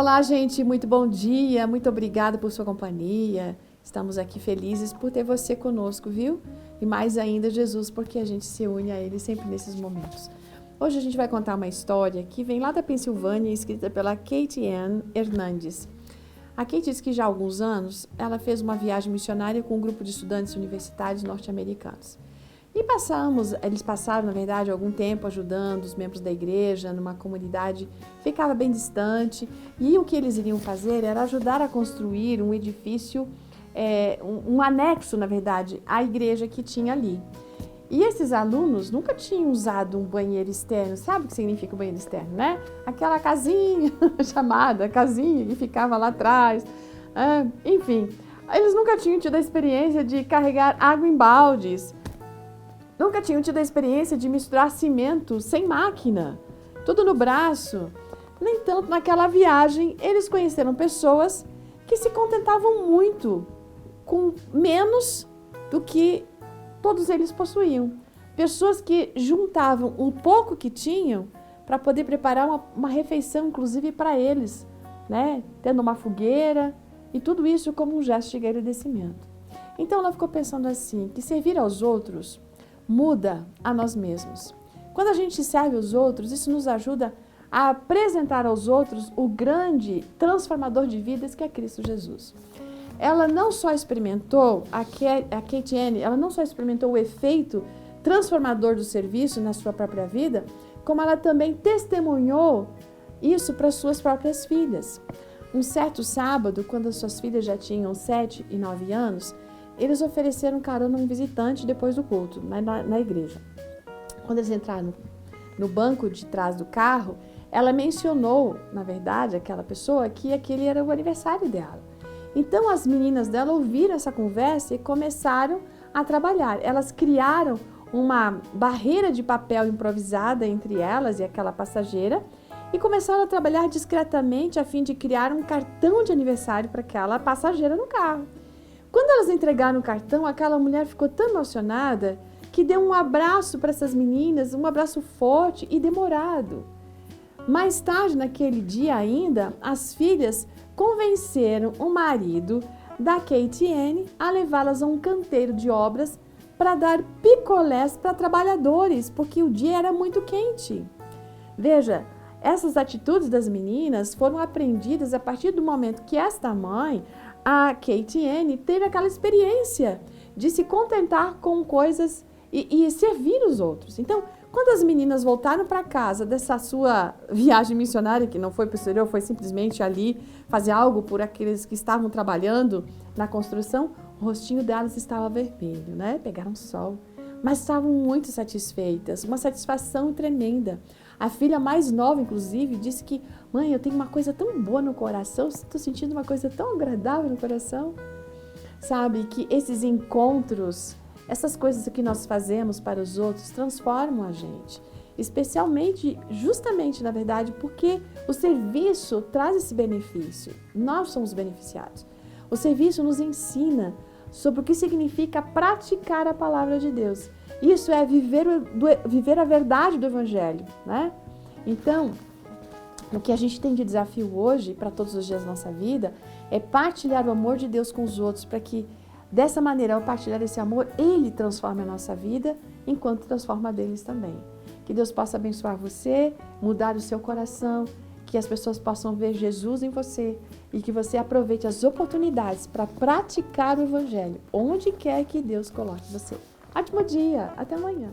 Olá, gente, muito bom dia, muito obrigada por sua companhia. Estamos aqui felizes por ter você conosco, viu? E mais ainda, Jesus, porque a gente se une a Ele sempre nesses momentos. Hoje a gente vai contar uma história que vem lá da Pensilvânia, escrita pela Kate Ann Hernandes. A Kate diz que já há alguns anos ela fez uma viagem missionária com um grupo de estudantes universitários norte-americanos. E eles passaram, na verdade, algum tempo ajudando os membros da igreja numa comunidade que ficava bem distante. E o que eles iriam fazer era ajudar a construir um edifício, um anexo, na verdade, à igreja que tinha ali. E esses alunos nunca tinham usado um banheiro externo. Sabe o que significa o banheiro externo, né? Aquela casinha chamada casinha que ficava lá atrás. Enfim, eles nunca tinham tido a experiência de carregar água em baldes. Nunca tinham tido a experiência de misturar cimento sem máquina, tudo no braço. No entanto, naquela viagem, eles conheceram pessoas que se contentavam muito com menos do que todos eles possuíam. Pessoas que juntavam o pouco que tinham para poder preparar uma refeição, inclusive para eles, né? Tendo uma fogueira e tudo isso como um gesto de agradecimento. Então, ela ficou pensando assim, que servir aos outros muda a nós mesmos. Quando a gente serve os outros, isso nos ajuda a apresentar aos outros o grande transformador de vidas que é Cristo Jesus. Ela não só experimentou, a Kate Ann, ela não só experimentou o efeito transformador do serviço na sua própria vida, como ela também testemunhou isso para suas próprias filhas. Um certo sábado, quando as suas filhas já tinham 7 e 9 anos, eles ofereceram carona a um visitante depois do culto, na igreja. Quando eles entraram no banco de trás do carro, ela mencionou, na verdade, aquela pessoa, que aquele era o aniversário dela. Então, as meninas dela ouviram essa conversa e começaram a trabalhar. Elas criaram uma barreira de papel improvisada entre elas e aquela passageira e começaram a trabalhar discretamente a fim de criar um cartão de aniversário para aquela passageira no carro. Quando elas entregaram o cartão, aquela mulher ficou tão emocionada que deu um abraço para essas meninas, um abraço forte e demorado. Mais tarde, naquele dia ainda, as filhas convenceram o marido da Kate Ann a levá-las a um canteiro de obras para dar picolés para trabalhadores, porque o dia era muito quente. Veja, essas atitudes das meninas foram aprendidas a partir do momento que esta mãe, a Kate Ann, teve aquela experiência de se contentar com coisas e servir os outros. Então, quando as meninas voltaram para casa dessa sua viagem missionária, que não foi para o exterior, foi simplesmente ali fazer algo por aqueles que estavam trabalhando na construção, o rostinho delas estava vermelho, né? Pegaram sol, mas estavam muito satisfeitas, uma satisfação tremenda. A filha mais nova, inclusive, disse que, mãe, eu tenho uma coisa tão boa no coração, estou sentindo uma coisa tão agradável no coração. Sabe, que esses encontros, essas coisas que nós fazemos para os outros transformam a gente. Especialmente, justamente, na verdade, porque o serviço traz esse benefício. Nós somos beneficiados. O serviço nos ensina sobre o que significa praticar a palavra de Deus. Isso é viver a verdade do Evangelho, né? Então, o que a gente tem de desafio hoje, para todos os dias da nossa vida, é partilhar o amor de Deus com os outros, para que, dessa maneira, ao partilhar esse amor, Ele transforme a nossa vida, enquanto transforma a deles também. Que Deus possa abençoar você, mudar o seu coração, que as pessoas possam ver Jesus em você e que você aproveite as oportunidades para praticar o Evangelho, onde quer que Deus coloque você. Ótimo dia, até amanhã.